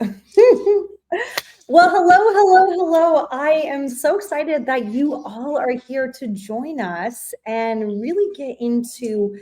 Well, hello. I am so excited that you all are here to join us and really get into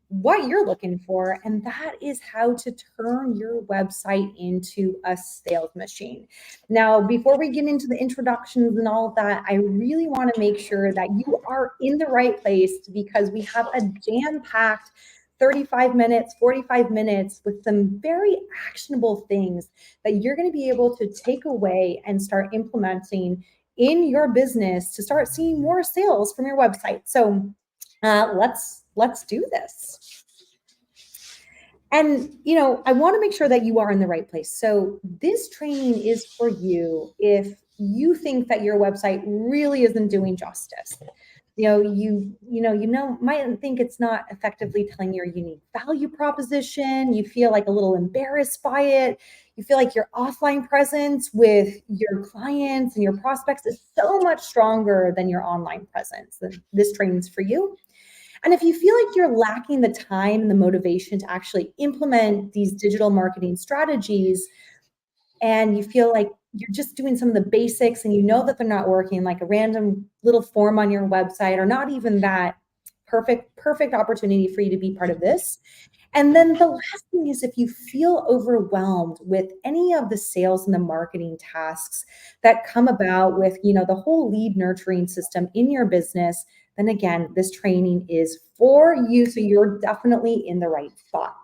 what you're looking for, and that is how to turn your website into a sales machine. Now, before we get into the introductions and all of that, I really want to make sure that you are in the right place because we have a jam-packed 35 minutes, 45 minutes with some very actionable things that you're going to be able to take away and start implementing in your business to start seeing more sales from your website. So let's do this. And I want to make sure that you are in the right place. So this training is for you if you think that your website really isn't doing justice. Might think it's not effectively telling your unique value proposition. You feel like a little embarrassed by it. You feel like your offline presence with your clients and your prospects is so much stronger than your online presence. Then this training's for you. And if you feel like you're lacking the time and the motivation to actually implement these digital marketing strategies, and you feel like you're just doing some of the basics and you know that they're not working, like a random little form on your website, or not even that, perfect opportunity for you to be part of this. And then the last thing is, if you feel overwhelmed with any of the sales and the marketing tasks that come about with, the whole lead nurturing system in your business, then again, this training is for you. So you're definitely in the right spot.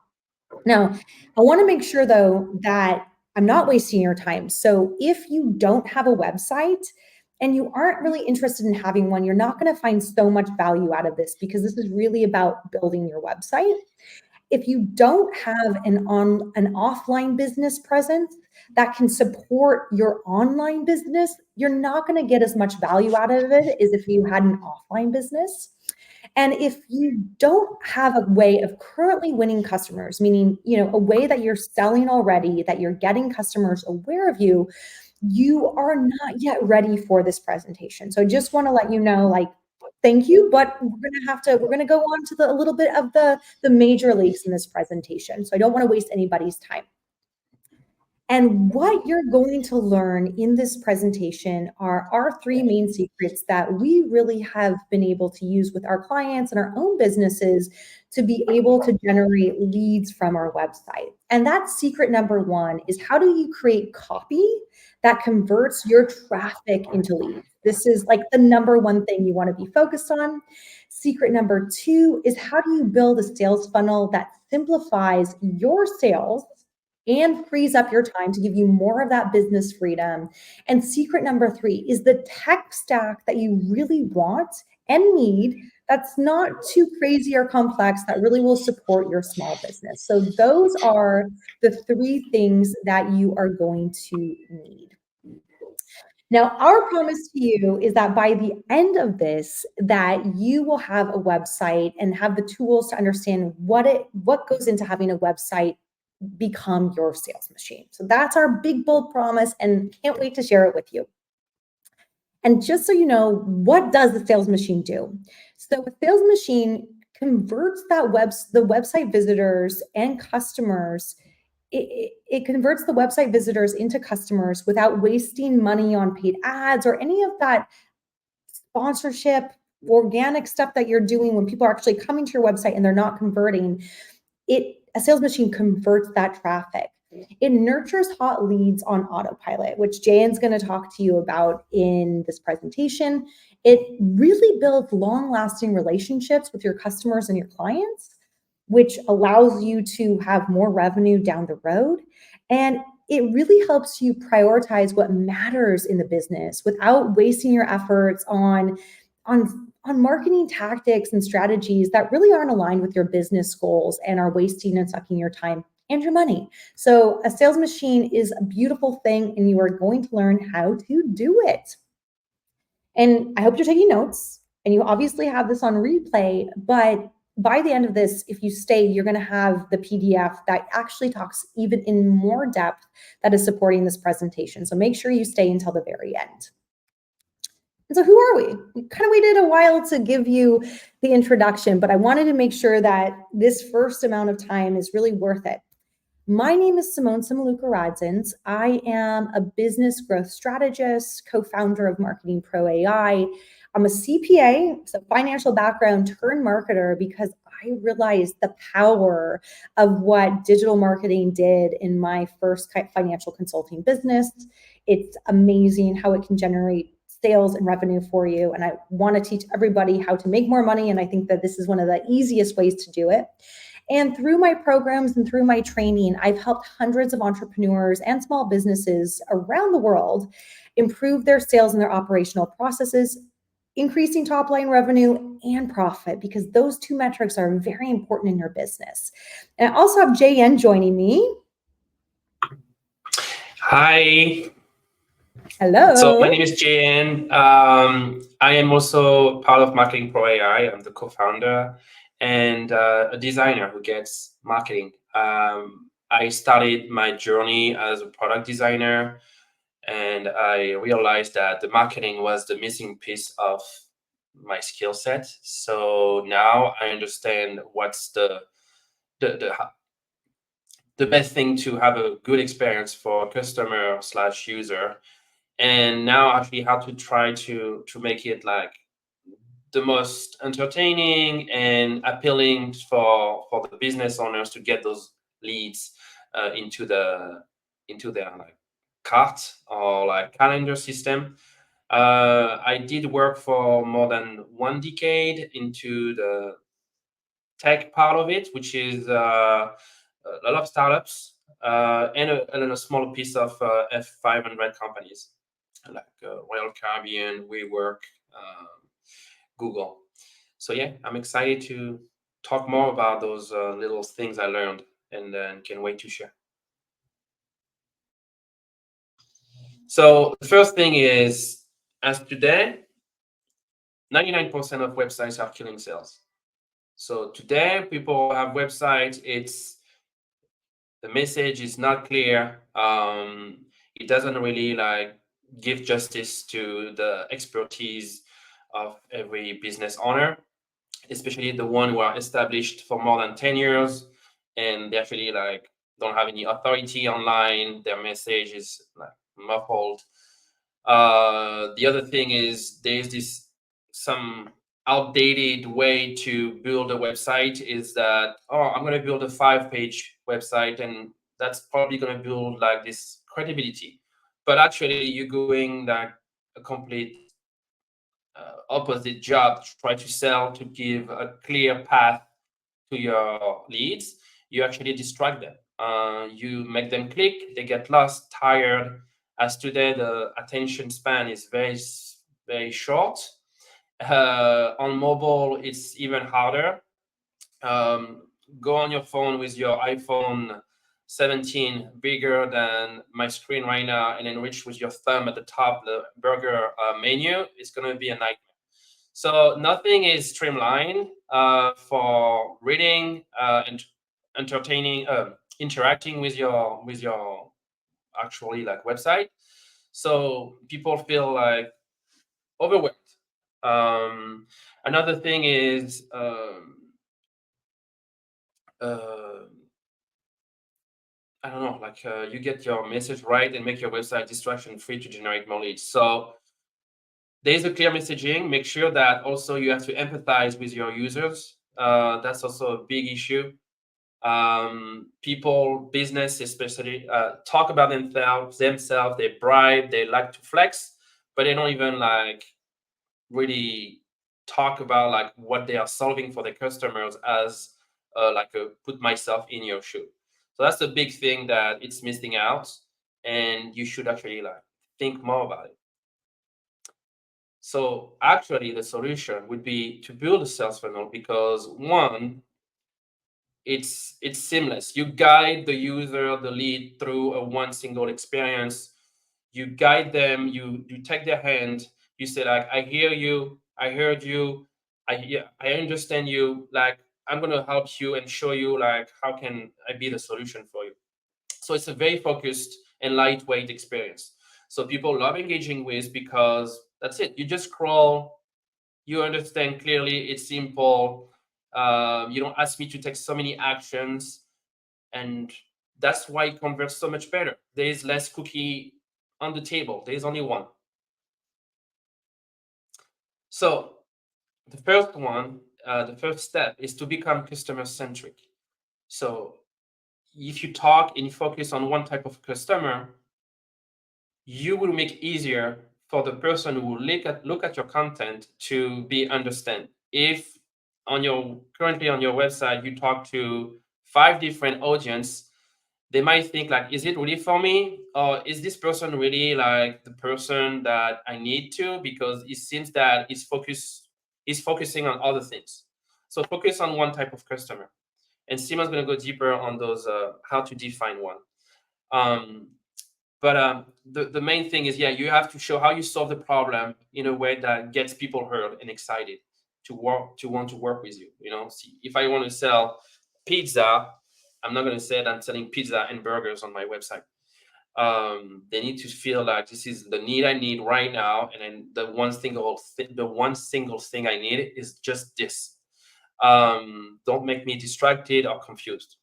Now, I want to make sure though that I'm not wasting your time. So if you don't have a website and you aren't really interested in having one, you're not going to find so much value out of this, because this is really about building your website. If you don't have an offline business presence that can support your online business, you're not going to get as much value out of it as if you had an offline business. And if you don't have a way of currently winning customers, meaning, a way that you're selling already, that you're getting customers aware of you, you are not yet ready for this presentation. So I just want to let you know, like, thank you, but we're gonna go on to a little bit of the major leagues in this presentation. So I don't want to waste anybody's time. And what you're going to learn in this presentation are our three main secrets that we really have been able to use with our clients and our own businesses to be able to generate leads from our website. And that secret number one is, how do you create copy that converts your traffic into leads? This is like the number one thing you want to be focused on. Secret number two is, how do you build a sales funnel that simplifies your sales and frees up your time to give you more of that business freedom? And secret number three is the tech stack that you really want and need, that's not too crazy or complex, that really will support your small business. So those are the three things that you are going to need. Now, our promise to you is that by the end of this, that you will have a website and have the tools to understand what goes into having a website become your sales machine. So that's our big, bold promise, and can't wait to share it with you. And just so you know, what does the sales machine do? So a sales machine converts the website visitors and customers. It converts the website visitors into customers without wasting money on paid ads or any of that sponsorship, organic stuff that you're doing when people are actually coming to your website and they're not converting. A sales machine converts that traffic. It nurtures hot leads on autopilot, which Jan's going to talk to you about in this presentation. It really builds long-lasting relationships with your customers and your clients, which allows you to have more revenue down the road. And it really helps you prioritize what matters in the business without wasting your efforts on marketing tactics and strategies that really aren't aligned with your business goals and are wasting and sucking your time and your money. So a sales machine is a beautiful thing, and you are going to learn how to do it. And I hope you're taking notes, and you obviously have this on replay, but by the end of this, if you stay, you're going to have the PDF that actually talks even in more depth that is supporting this presentation. So make sure you stay until the very end. And so who are we? We kind of waited a while to give you the introduction, but I wanted to make sure that this first amount of time is really worth it. My name is Simone Samaluka Radzins. I am a business growth strategist, co-founder of Marketing Pro AI. I'm a CPA, so financial background turned marketer, because I realized the power of what digital marketing did in my first financial consulting business. It's amazing how it can generate sales and revenue for you. And I want to teach everybody how to make more money. And I think that this is one of the easiest ways to do it. And through my programs and through my training, I've helped hundreds of entrepreneurs and small businesses around the world improve their sales and their operational processes, increasing top line revenue and profit, because those two metrics are very important in your business. And I also have JN joining me. Hi. Hello. So my name is JN. I am also part of Marketing Pro AI. I'm the co-founder and a designer who gets marketing. I started my journey as a product designer, and I realized that the marketing was the missing piece of my skill set. So now I understand what's the the best thing to have a good experience for customer slash user, and now actually how to try to make it like the most entertaining and appealing for the business owners to get those leads into their like cart or like calendar system. I did work for more than 1 decade into the tech part of it, which is a lot of startups and a small piece of F500 companies like Royal Caribbean, WeWork, Google. So yeah, I'm excited to talk more about those little things I learned, and then can't wait to share. So the first thing is, as today, 99% of websites are killing sales. So today, people have websites. It's the message is not clear. It doesn't really like give justice to the expertise of every business owner, especially the one who are established for more than 10 years and they actually like don't have any authority online. Their message is like muffled. The other thing is there's this some outdated way to build a website is that, oh, I'm going to build a 5-page website and that's probably going to build like this credibility, but actually you're going like a complete opposite job to try to sell, to give a clear path to your leads. You actually distract them. You make them click, they get lost, tired. As today, the attention span is very short. On mobile, it's even harder. Um, Go on your phone with your iPhone 17, bigger than my screen right now, and then reach with your thumb at the top the burger menu. It's going to be a nightmare. So nothing is streamlined for reading and entertaining, interacting with your actually like website. So people feel like overwhelmed. Another thing is uh, I don't know, like you get your message right and make your website distraction free to generate more leads. So there's a clear messaging. Make sure that also you have to empathize with your users. That's also a big issue. People, business especially, talk about themselves. They bribe. They like to flex, but they don't even like really talk about like what they are solving for their customers as like a put myself in your shoe. So that's a big thing that it's missing out, and you should actually like think more about it. So actually, the solution would be to build a sales funnel because one, it's seamless. You guide the user, the lead through a one single experience. You guide them. You take their hand. You say like, I hear you. I heard you. I understand you. Like I'm gonna help you and show you like how can I be the solution for you. So it's a very focused and lightweight experience. So people love engaging with because that's it. You just scroll, you understand clearly, it's simple. You don't ask me to take so many actions, and that's why it converts so much better. There is less cookie on the table. There is only one. So the first step is to become customer centric. So if you talk and you focus on one type of customer, you will make easier for the person who will look at your content to be understand. If currently on your website you talk to 5 different audience, they might think like, is it really for me, or is this person really like the person that I need to, because it seems that he's focusing on other things. So focus on one type of customer, and Simon's going to go deeper on those how to define one. But the main thing is, you have to show how you solve the problem in a way that gets people heard and excited to want to work with you. See, if I want to sell pizza, I'm not going to say that I'm selling pizza and burgers on my website. They need to feel like this is the need I need right now, and then the one single thing I need is just this. Don't make me distracted or confused.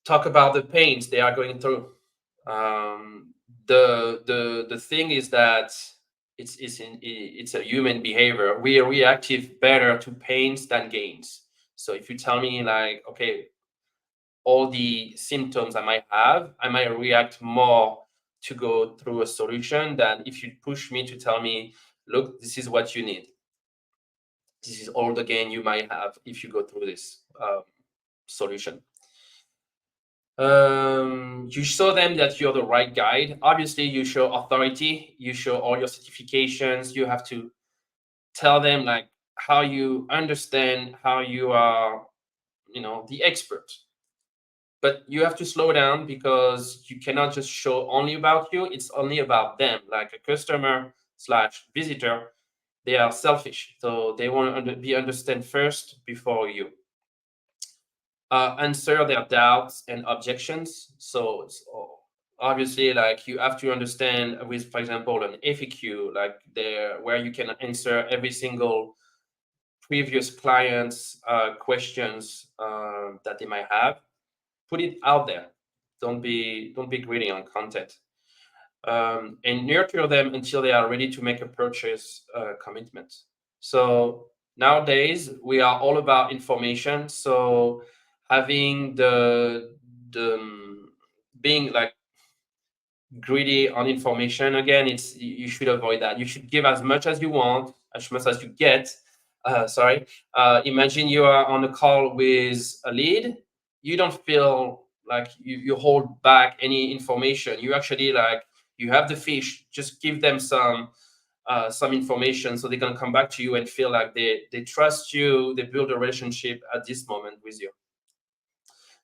Talk about the pains they are going through. The thing is that it's a human behavior. We are reactive better to pains than gains. So if you tell me like, okay, all the symptoms I might have, I might react more to go through a solution than if you push me to tell me, look, this is what you need. This is all the gain you might have if you go through this solution. You show them that you're the right guide. Obviously, you show authority, you show all your certifications. You have to tell them like how you understand, how you are, the expert. But you have to slow down, because you cannot just show only about you. It's only about them. Like a customer/visitor, they are selfish, so they want to be understand first before you. Answer their doubts and objections. So it's obviously like you have to understand with, for example, an FAQ, like where you can answer every single previous client's questions that they might have. Put it out there. Don't be greedy on content, and nurture them until they are ready to make a purchase commitment. So nowadays we are all about information. So having the being like greedy on information, again, you should avoid that. You should give as much as you want, as much as you get. Imagine you are on a call with a lead. You don't feel like you hold back any information. You actually like, you have the fish, just give them some information, so they can come back to you and feel like they trust you, they build a relationship at this moment with you.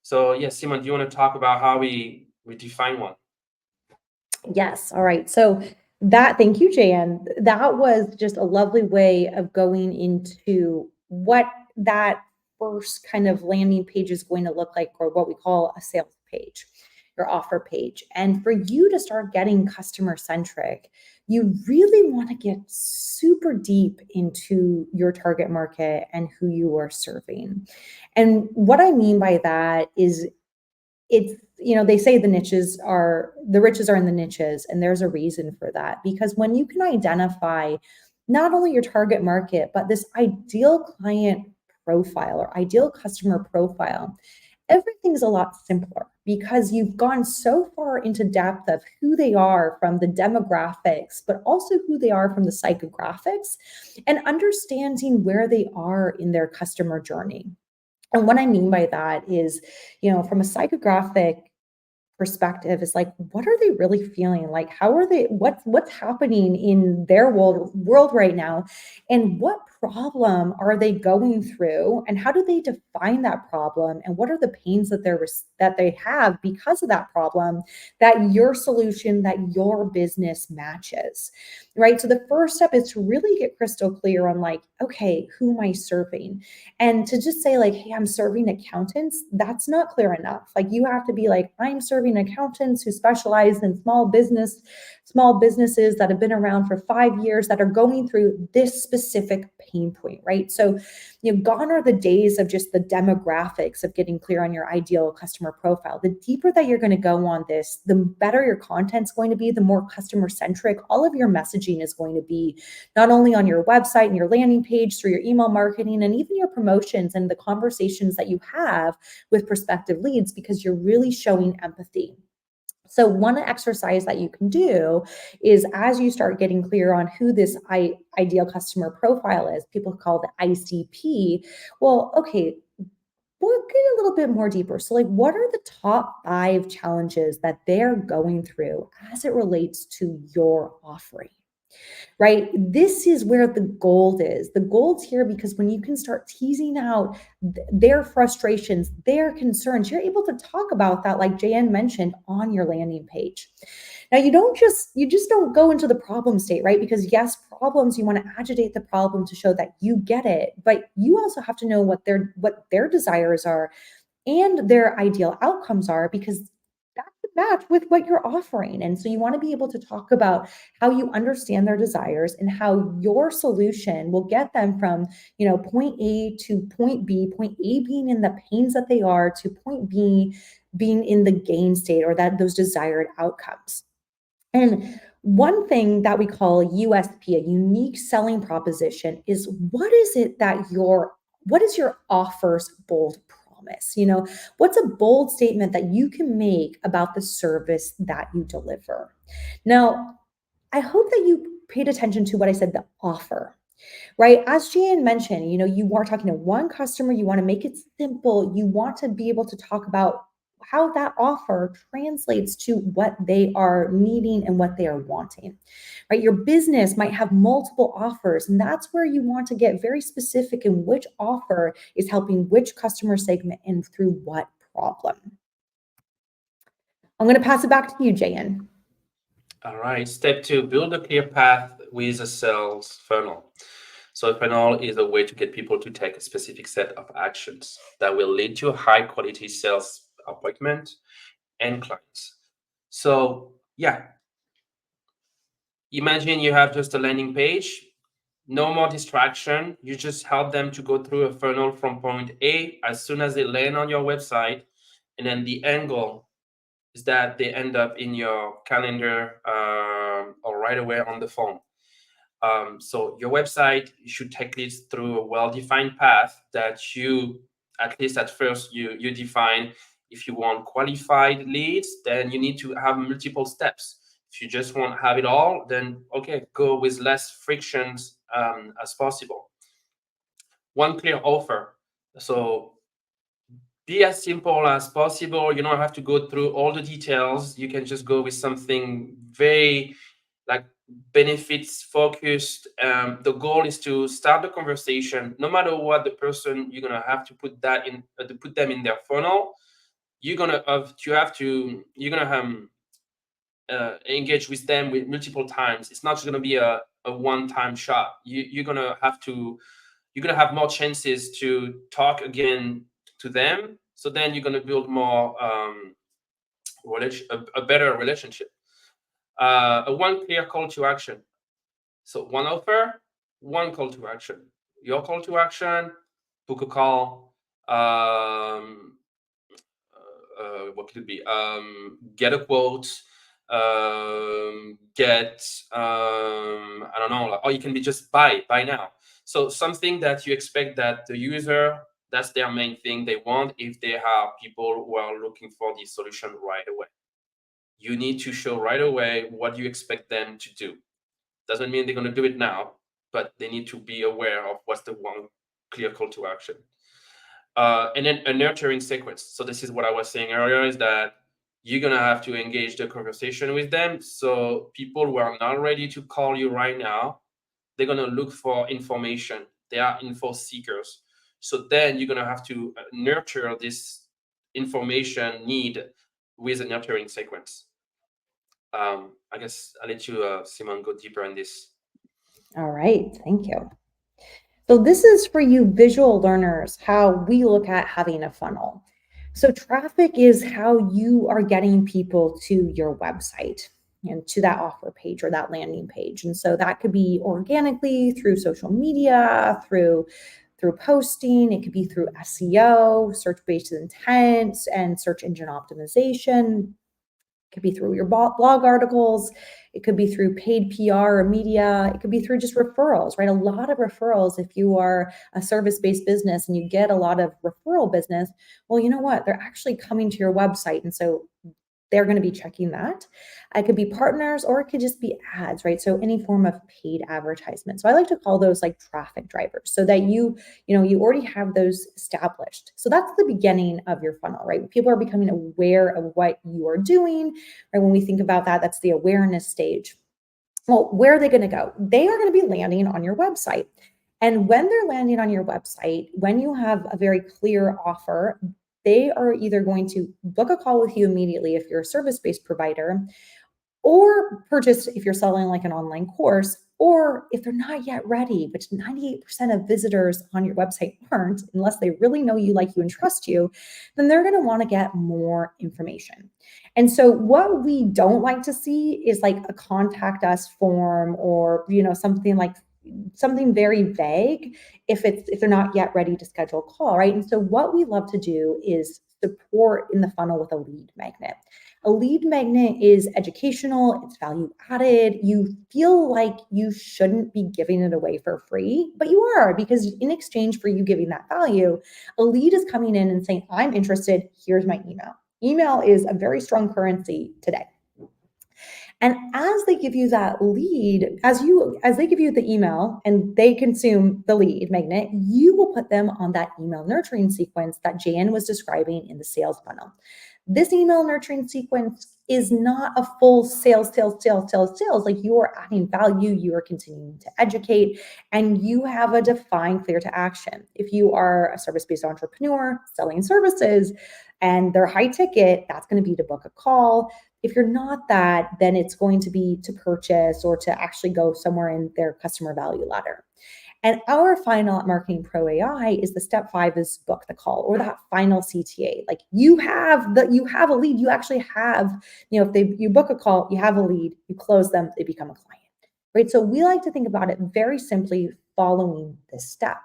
So yes, Simon, do you want to talk about how we define one? Yes. All right. So thank you, Jan. That was just a lovely way of going into what that first kind of landing page is going to look like, or what we call a sales page, your offer page. And for you to start getting customer centric, you really want to get super deep into your target market and who you are serving. And what I mean by that is, it's, they say the riches are in the niches, and there's a reason for that. Because when you can identify not only your target market, but this ideal client profile or ideal customer profile, everything's a lot simpler, because you've gone so far into depth of who they are from the demographics, but also who they are from the psychographics, and understanding where they are in their customer journey. And what I mean by that is, from a psychographic perspective, is like, what are they really feeling? Like, how are they, what's happening in their world right now? And what problem are they going through? And how do they define that problem? And what are the pains that they have because of that problem, that your solution, that your business matches, right? So the first step is to really get crystal clear on like, okay, who am I serving? And to just say like, hey, I'm serving accountants, that's not clear enough. Like, you have to be like, I'm serving accountants who specialize in small businesses that have been around for 5 years, that are going through this specific pain point, right? So, gone are the days of just the demographics of getting clear on your ideal customer profile. The deeper that you're going to go on this, the better your content's going to be, the more customer centric all of your messaging is going to be, not only on your website and your landing page, through your email marketing, and even your promotions and the conversations that you have with prospective leads, because you're really showing empathy. So one exercise that you can do is, as you start getting clear on who this ideal customer profile is, people call the ICP. Well, okay, we'll get a little bit more deeper. So, like, what are the top 5 challenges that they're going through as it relates to your offering? Right? This is where the gold is. The gold's here because when you can start teasing out their frustrations, their concerns, you're able to talk about that, like JN mentioned, on your landing page. Now, you just don't go into the problem state, right? Because yes, problems, you want to agitate the problem to show that you get it, but you also have to know what their desires are and their ideal outcomes are, because that's a match with what you're offering. And so you want to be able to talk about how you understand their desires and how your solution will get them from, point A to point B, point A being in the pains that they are, to point B being in the gain state, or that those desired outcomes. And one thing that we call USP, a unique selling proposition, is what is your offer's bold promise? What's a bold statement that you can make about the service that you deliver? Now, I hope that you paid attention to what I said, the offer, right? As Jan mentioned, you are talking to one customer, you want to make it simple, you want to be able to talk about how that offer translates to what they are needing and what they are wanting, right? Your business might have multiple offers, and that's where you want to get very specific in which offer is helping which customer segment and through what problem. I'm going to pass it back to you, Jan. All right. Step 2, build a clear path with a sales funnel. So a funnel is a way to get people to take a specific set of actions that will lead to a high quality sales appointment and clients. So yeah, imagine you have just a landing page, no more distraction. You just help them to go through a funnel from point A as soon as they land on your website. And then the end goal is that they end up in your calendar or right away on the phone. So your website should take leads through a well-defined path that you, at least at first, you define. If you want qualified leads, then you need to have multiple steps. If you just want to have it all, then okay, go with less frictions as possible. One clear offer. So be as simple as possible. You don't have to go through all the details. You can just go with something very like benefits focused. The goal is to start the conversation. No matter what the person, you're gonna have to put that in to put them in their funnel. You're gonna engage with them with multiple times. It's not just gonna be a one-time shot. You're gonna have more chances to talk again to them. So then you're gonna build more a better relationship. One clear call to action. So one offer, one call to action. Your call to action: book a call. What could it be? Get a quote. Get I don't know. Or you can be just buy now. So something that you expect that the user, that's their main thing they want. If they have people who are looking for the solution right away, you need to show right away what you expect them to do. Doesn't mean they're going to do it now, but they need to be aware of what's the one clear call to action. And then a nurturing sequence. So this is what I was saying earlier, is that you're going to have to engage the conversation with them. So people who are not ready to call you right now, they're going to look for information. They are info seekers. So then you're going to have to nurture this information need with a nurturing sequence. I guess I'll let you, Simone, go deeper in this. All right, thank you. So this is for you visual learners, how we look at having a funnel. So traffic is how you are getting people to your website. and to that offer page or that landing page. And so that could be organically through social media, through posting, it could be through SEO, search-based intent, and search engine optimization. It could be through your blog articles. It could be through paid PR or media. It could be through just referrals, right? A lot of referrals. If you are a service-based business and you get a lot of referral business, well, you know what? They're actually coming to your website. And so they're going to be checking that. It could be partners or it could just be ads, right? So any form of paid advertisement. So I like to call those like traffic drivers so that you already have those established. So that's the beginning of your funnel, right? People are becoming aware of what you are doing, right? When we think about that, that's the awareness stage. Well, where are they going to go? They are going to be landing on your website. And when they're landing on your website, when you have a very clear offer, they are either going to book a call with you immediately if you're a service-based provider, or purchase if you're selling like an online course, or if they're not yet ready, which 98% of visitors on your website aren't, unless they really know you, like you, and trust you, then they're going to want to get more information. And so what we don't like to see is like a contact us form or, something very vague if they're not yet ready to schedule a call, right? And so what we love to do is support in the funnel with a lead magnet. A lead magnet is educational, it's value added. You feel like you shouldn't be giving it away for free, but you are, because in exchange for you giving that value, a lead is coming in and saying, I'm interested, here's my email. Email is a very strong currency today. And as they give you that lead, as they give you the email and they consume the lead magnet, you will put them on that email nurturing sequence that Jan was describing in the sales funnel. This email nurturing sequence is not a full sales. Like, you are adding value, you are continuing to educate, and you have a defined clear to action. If you are a service-based entrepreneur selling services and they're high ticket, that's going to be to book a call. If you're not that, then it's going to be to purchase or to actually go somewhere in their customer value ladder. And our final at Marketing Pro AI is the step 5 is book the call, or that final CTA. Like, you have a lead. You actually have, if you book a call, you have a lead, you close them, they become a client, right? So we like to think about it very simply following this step.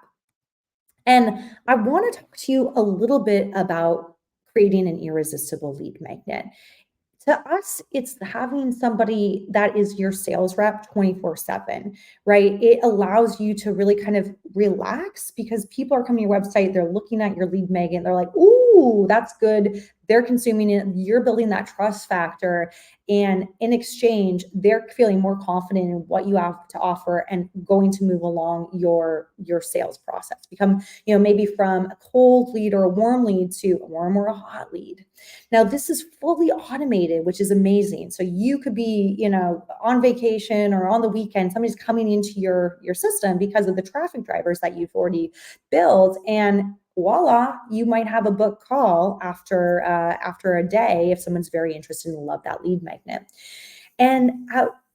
And I want to talk to you a little bit about creating an irresistible lead magnet. To us, it's having somebody that is your sales rep 24/7, right? It allows you to really kind of relax because people are coming to your website, they're looking at your lead magnet, they're like, ooh, that's good. They're consuming it. You're building that trust factor. And in exchange, they're feeling more confident in what you have to offer and going to move along your sales process. Become, maybe from a cold lead or a warm lead to a warm or a hot lead. Now, this is fully automated, which is amazing. So you could be, on vacation or on the weekend, somebody's coming into your system because of the traffic drivers that you've already built, and voila, you might have a book call after a day if someone's very interested and love that lead magnet. And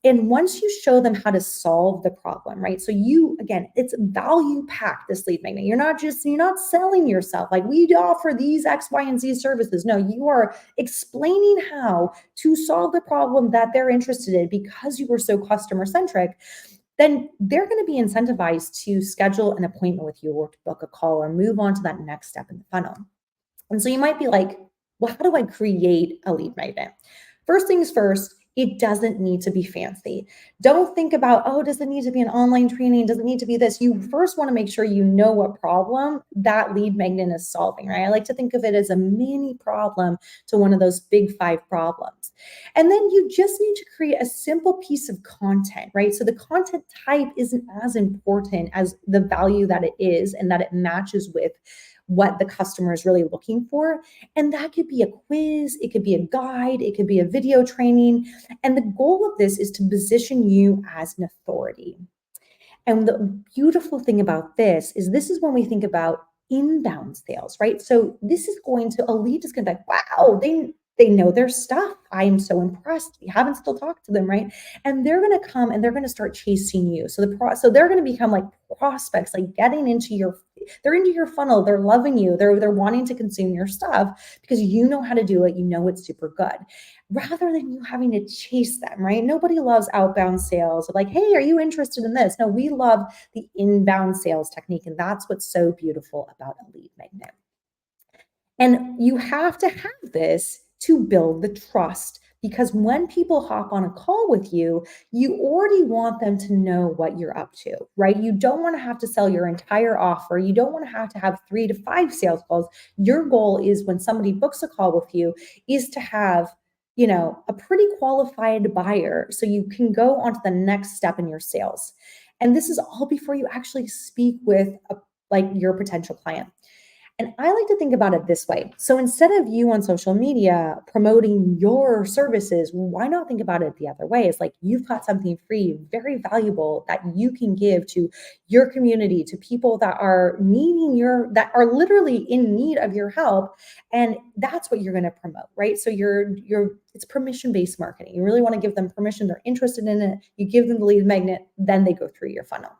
once you show them how to solve the problem, right? So it's value packed, this lead magnet. You're not selling yourself. Like, we offer these X, Y, and Z services. No, you are explaining how to solve the problem that they're interested in because you were so customer centric. Then they're going to be incentivized to schedule an appointment with you or to book a call or move on to that next step in the funnel. And so you might be like, well, how do I create a lead magnet? First things first, it doesn't need to be fancy. Don't think about, does it need to be an online training? Does it need to be this? You first want to make sure you know what problem that lead magnet is solving, right? I like to think of it as a mini problem to one of those big 5 problems. And then you just need to create a simple piece of content, right? So the content type isn't as important as the value that it is and that it matches with what the customer is really looking for. And that could be a quiz, it could be a guide, it could be a video training. And the goal of this is to position you as an authority. And the beautiful thing about this is when we think about inbound sales, right? So this is a lead is going to be like, wow, they know their stuff. I am so impressed. You haven't still talked to them, right? And they're going to come and they're going to start chasing you. So they're going to become like prospects, like getting into they're into your funnel, they're loving you, they're wanting to consume your stuff because you know how to do it, you know it's super good. Rather than you having to chase them, right? Nobody loves outbound sales of like, hey, are you interested in this? No, we love the inbound sales technique. And that's what's so beautiful about a lead magnet. And you have to have this to build the trust, because when people hop on a call with you, you already want them to know what you're up to, right? You don't want to have to sell your entire offer. You don't want to have 3 to 5 sales calls. Your goal is when somebody books a call with you is to have, a pretty qualified buyer so you can go on to the next step in your sales. And this is all before you actually speak with like your potential client. And I like to think about it this way. So instead of you on social media promoting your services, why not think about it the other way? It's like you've got something free, very valuable that you can give to your community, to people that are that are literally in need of your help. And that's what you're going to promote, right? So it's permission-based marketing. You really want to give them permission. They're interested in it. You give them the lead magnet, then they go through your funnel.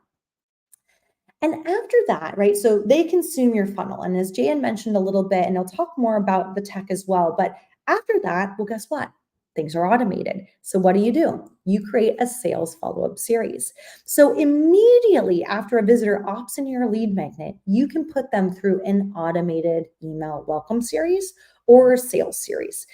And after that, right, so they consume your funnel. And as Jan mentioned a little bit, and I'll talk more about the tech as well, but after that, well, guess what? Things are automated. So what do? You create a sales follow-up series. So immediately after a visitor opts in your lead magnet, you can put them through an automated email welcome series or sales series.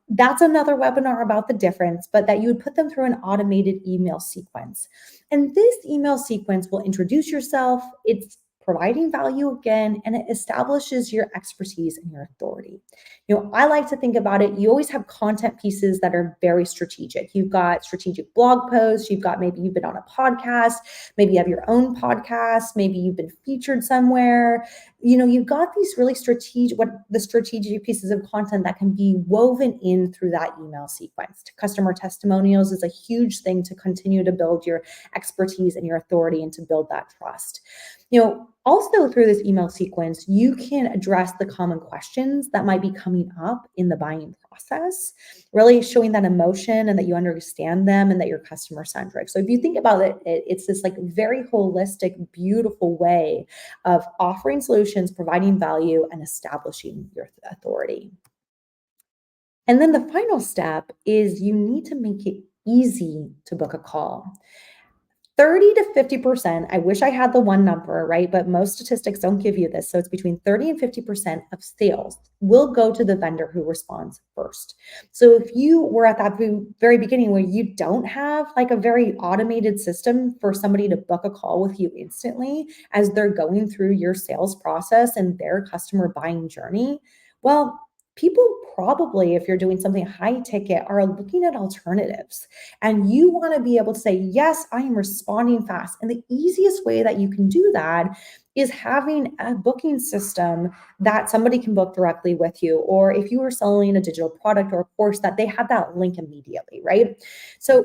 That's another webinar about the difference, but that you would put them through an automated email sequence. And this email sequence will introduce yourself, it's providing value again, and it establishes your expertise and your authority. I like to think about it. You always have content pieces that are very strategic. You've got strategic blog posts. Maybe you've been on a podcast. Maybe you have your own podcast. Maybe you've been featured somewhere. You've got these really strategic pieces of content that can be woven in through that email sequence. Customer testimonials is a huge thing to continue to build your expertise and your authority and to build that trust. Also through this email sequence, you can address the common questions that might be coming up in the buying process, really showing that emotion and that you understand them and that you're customer centric. So if you think about it, it's this like very holistic, beautiful way of offering solutions, providing value, and establishing your authority. And then the final step is you need to make it easy to book a call. 30 to 50%, I wish I had the one number, right? But most statistics don't give you this. So it's between 30 and 50% of sales will go to the vendor who responds first. So if you were at that very beginning where you don't have like a very automated system for somebody to book a call with you instantly as they're going through your sales process and their customer buying journey, well, people probably, if you're doing something high ticket, are looking at alternatives. And you want to be able to say, yes, I am responding fast. And the easiest way that you can do that is having a booking system that somebody can book directly with you. Or if you are selling a digital product or a course, that they have that link immediately, right? So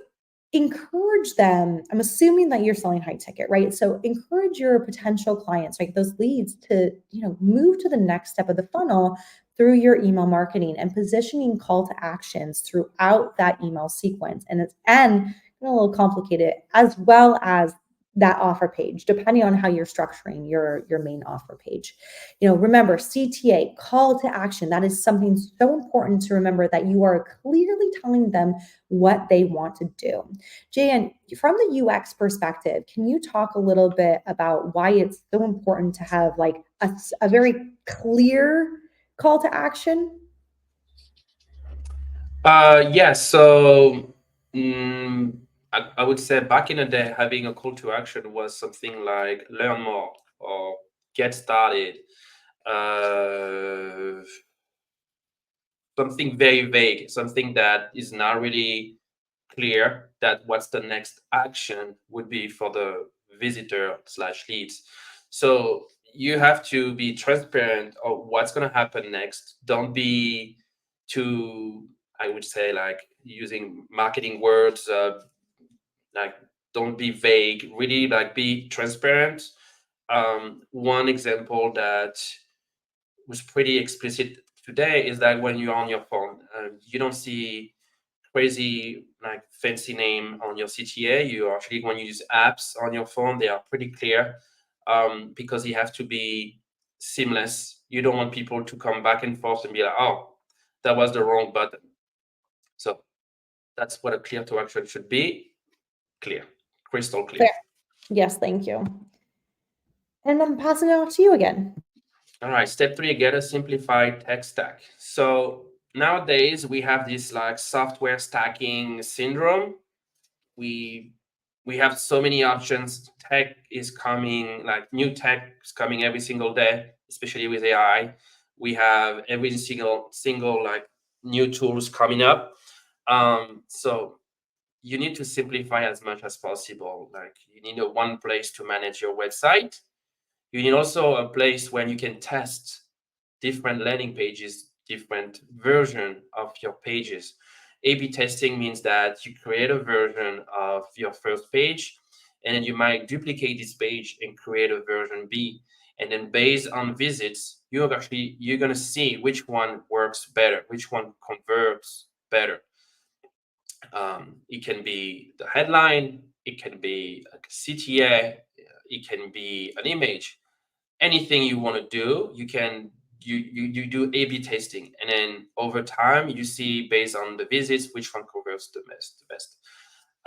encourage them. I'm assuming that you're selling high ticket, right? So encourage your potential clients, like those leads, to move to the next step of the funnel through your email marketing and positioning call to actions throughout that email sequence. And it's a little complicated, as well as that offer page, depending on how you're structuring your main offer page. Remember, CTA, call to action, that is something so important to remember, that you are clearly telling them what they want to do. Jan, from the UX perspective, can you talk a little bit about why it's so important to have like a very clear call to action? Yeah, so I would say back in the day, having a call to action was something like learn more or get started. Something very vague, something that is not really clear that what's the next action would be for the visitor slash leads. So you have to be transparent of what's going to happen next. Don't be too, I would say, like using marketing words, like don't be vague, really like be transparent. One example that was pretty explicit today is that when you're on your phone, you don't see crazy like fancy name on your CTA. You actually, when you use apps on your phone, they are pretty clear. because it has to be seamless. You don't want people to come back and forth and be like, oh, that was the wrong button. So that's what a clear to action should be. Clear, crystal clear. Fair. Yes, thank you. And I'm passing it off to you again. All right, step 3, get a simplified tech stack. So nowadays we have this like software stacking syndrome. We have so many options. Tech is coming, like new tech is coming every single day, especially with AI. We have every single like new tools coming up. So you need to simplify as much as possible. Like you need a one place to manage your website. You need also a place where you can test different landing pages, different version of your pages. A/B testing means that you create a version of your first page, and then you might duplicate this page and create a version B. And then based on visits, you're going to see which one works better, which one converts better. It can be the headline, it can be a CTA, it can be an image. Anything you want to do, you can you do A/B testing, and then over time you see based on the visits which one converts the best.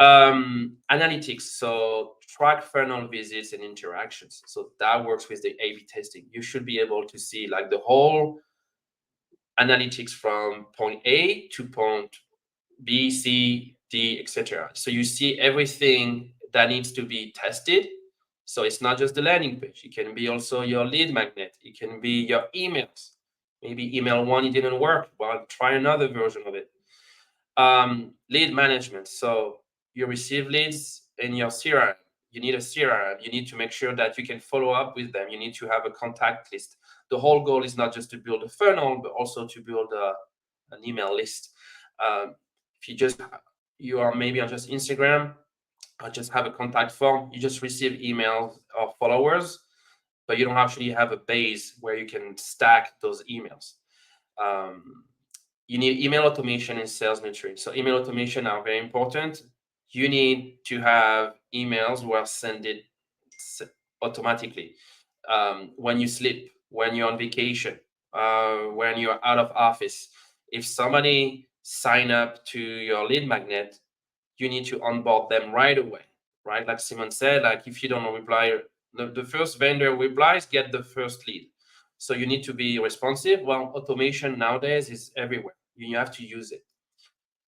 Analytics, so track funnel visits and interactions. So that works with the A/B testing. You should be able to see like the whole analytics from point A to point B, C, D, etc. So you see everything that needs to be tested. So it's not just the landing page. It can be also your lead magnet. It can be your emails. Maybe email 1, it didn't work. Well, try another version of it. Lead management. So you receive leads in your CRM. You need a CRM. You need to make sure that you can follow up with them. You need to have a contact list. The whole goal is not just to build a funnel, but also to build an email list. If you are maybe on just Instagram, or just have a contact form, you just receive emails of followers, but you don't actually have a base where you can stack those emails. You need email automation and sales nurturing. So email automation are very important. You need to have emails where send it automatically when you sleep, when you're on vacation, when you're out of office. If somebody sign up to your lead magnet, you need to onboard them right away, right? Like Simon said, like if you don't reply, the first vendor replies, get the first lead. So you need to be responsive. Well, automation nowadays is everywhere. You have to use it.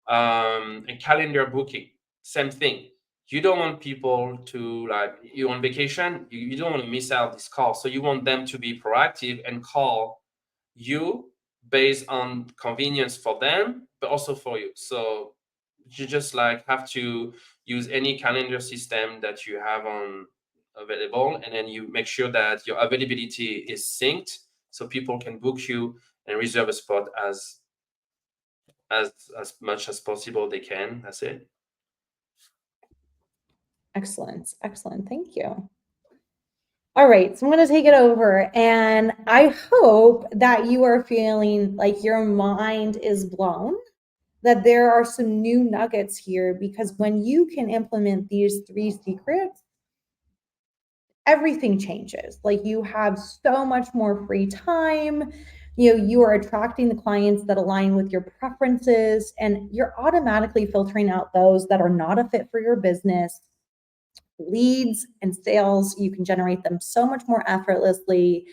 And calendar booking, same thing. You don't want people to, like, you're on vacation, you don't want to miss out this call. So you want them to be proactive and call you based on convenience for them, but also for you. So you just like have to use any calendar system that you have on available, and then you make sure that your availability is synced so people can book you and reserve a spot as much as possible they can. That's it. Excellent. Excellent. Thank you. All right, so I'm going to take it over, and I hope that you are feeling like your mind is blown, that there are some new nuggets here, because when you can implement these 3 secrets, everything changes. Like you have so much more free time. You are attracting the clients that align with your preferences, and you're automatically filtering out those that are not a fit for your business. Leads and sales, you can generate them so much more effortlessly.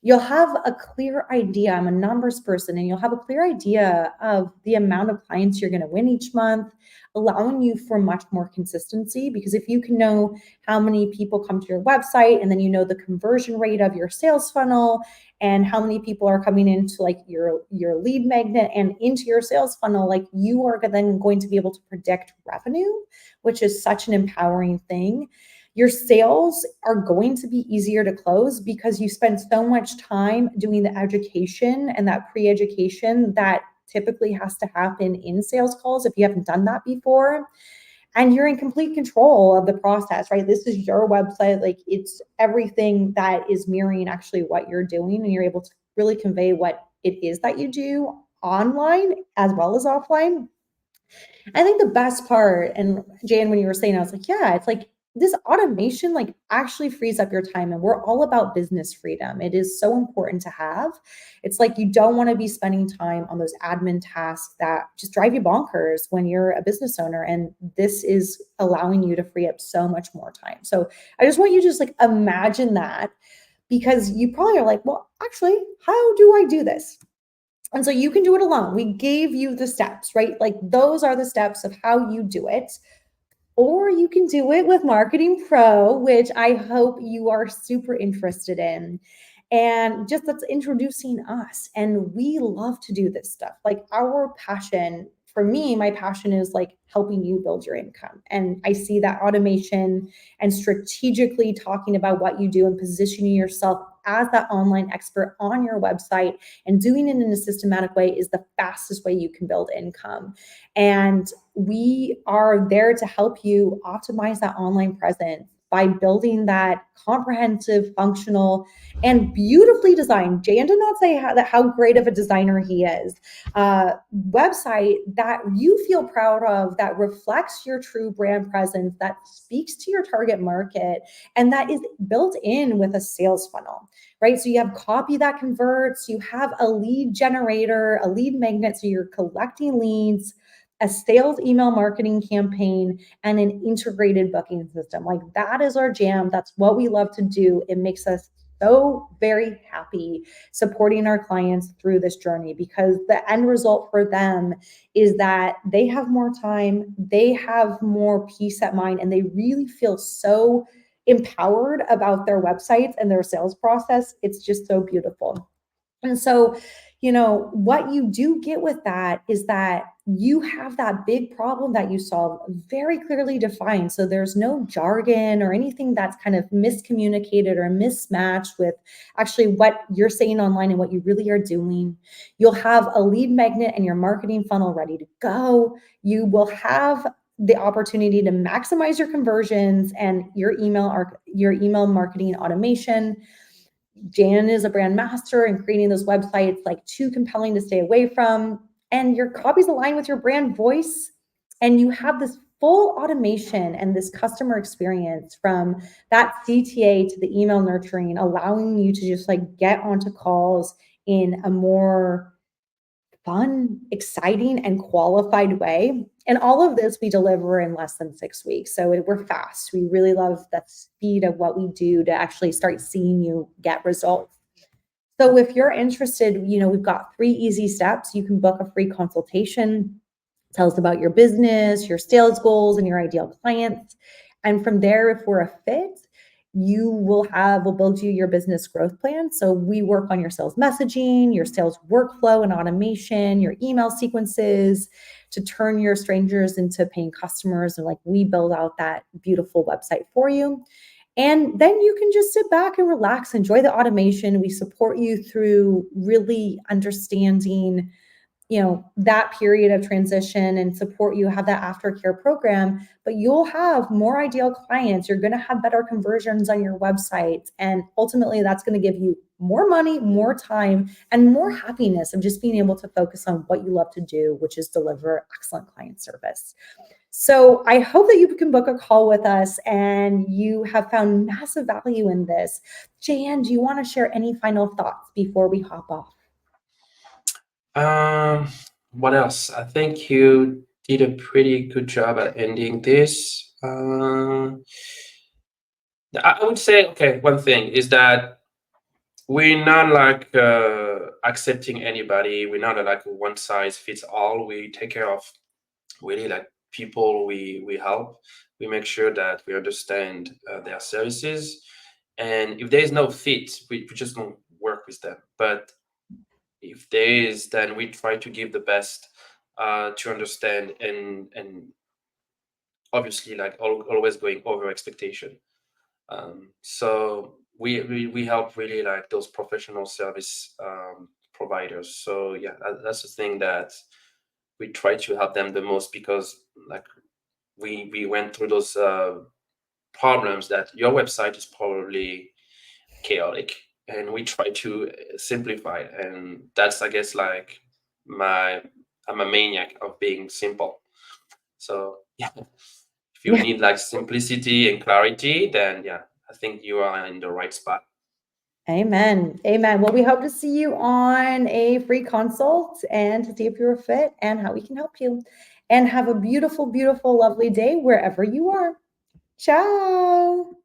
You'll have a clear idea. I'm a numbers person, and you'll have a clear idea of the amount of clients you're going to win each month, allowing you for much more consistency. Because if you can know how many people come to your website, and then you know the conversion rate of your sales funnel, and how many people are coming into like your lead magnet and into your sales funnel, like you are then going to be able to predict revenue, which is such an empowering thing. Your sales are going to be easier to close because you spend so much time doing the education and that pre-education that typically has to happen in sales calls if you haven't done that before. And you're in complete control of the process, right? This is your website. Like it's everything that is mirroring actually what you're doing, and you're able to really convey what it is that you do online as well as offline. I think the best part, and Jan, when you were saying, I was like, yeah, it's like this automation like actually frees up your time, and we're all about business freedom. It is so important to have. It's like you don't want to be spending time on those admin tasks that just drive you bonkers when you're a business owner, and this is allowing you to free up so much more time. So I just want you to just like imagine that, because you probably are like, well, actually, how do I do this? And so you can do it alone. We gave you the steps, right? Like those are the steps of how you do it. Or you can do it with Marketing Pro, which I hope you are super interested in. And just that's introducing us. And we love to do this stuff. Like our passion, for me, my passion is like helping you build your income. And I see that automation and strategically talking about what you do and positioning yourself as that online expert on your website and doing it in a systematic way is the fastest way you can build income. And we are there to help you optimize that online presence by building that comprehensive, functional, and beautifully designed. Jan did not say how great of a designer he is. Website that you feel proud of, that reflects your true brand presence, that speaks to your target market, and that is built in with a sales funnel, right? So you have copy that converts, you have a lead generator, a lead magnet, so you're collecting leads, a sales email marketing campaign, and an integrated booking system. Like that is our jam. That's what we love to do. It makes us so very happy supporting our clients through this journey, because the end result for them is that they have more time, they have more peace at mind, and they really feel so empowered about their websites and their sales process. It's just so beautiful. And so, what you do get with that is that you have that big problem that you solve very clearly defined. So there's no jargon or anything that's kind of miscommunicated or mismatched with actually what you're saying online and what you really are doing. You'll have a lead magnet and your marketing funnel ready to go. You will have the opportunity to maximize your conversions and your email marketing automation. Jan is a brand master in creating those websites like too compelling to stay away from. And your copies align with your brand voice. And you have this full automation and this customer experience from that CTA to the email nurturing, allowing you to just like get onto calls in a more fun, exciting, and qualified way. And all of this we deliver in less than 6 weeks. So we're fast. We really love the speed of what we do to actually start seeing you get results. So if you're interested, we've got 3 easy steps. You can book a free consultation. Tell us about your business, your sales goals, and your ideal clients. And from there, if we're a fit, we'll build you your business growth plan. So we work on your sales messaging, your sales workflow and automation, your email sequences to turn your strangers into paying customers. And like we build out that beautiful website for you. And then you can just sit back and relax, enjoy the automation. We support you through really understanding that period of transition and support you, have that aftercare program, but you'll have more ideal clients. You're going to have better conversions on your website. And ultimately that's going to give you more money, more time, and more happiness of just being able to focus on what you love to do, which is deliver excellent client service. So I hope that you can book a call with us and you have found massive value in this. Jan, do you want to share any final thoughts before we hop off? What else? I think you did a pretty good job at ending this. I would say, okay, one thing is that we're not like accepting anybody. We're not like a one size fits all. We take care of really like people we help. We make sure that we understand their services, and if there is no fit, we just don't work with them. But if there is, then we try to give the best to understand, and obviously like always going over expectation. So we help really like those professional service providers. So yeah, that's the thing that we try to help them the most, because like we went through those problems that your website is probably chaotic, and we try to simplify it. And that's, I guess, like I'm a maniac of being simple. So yeah, If you need like simplicity and clarity, then yeah, I think you are in the right spot. Amen. Amen. Well, we hope to see you on a free consult and to see if you're a fit and how we can help you. And have a beautiful, beautiful, lovely day wherever you are. Ciao.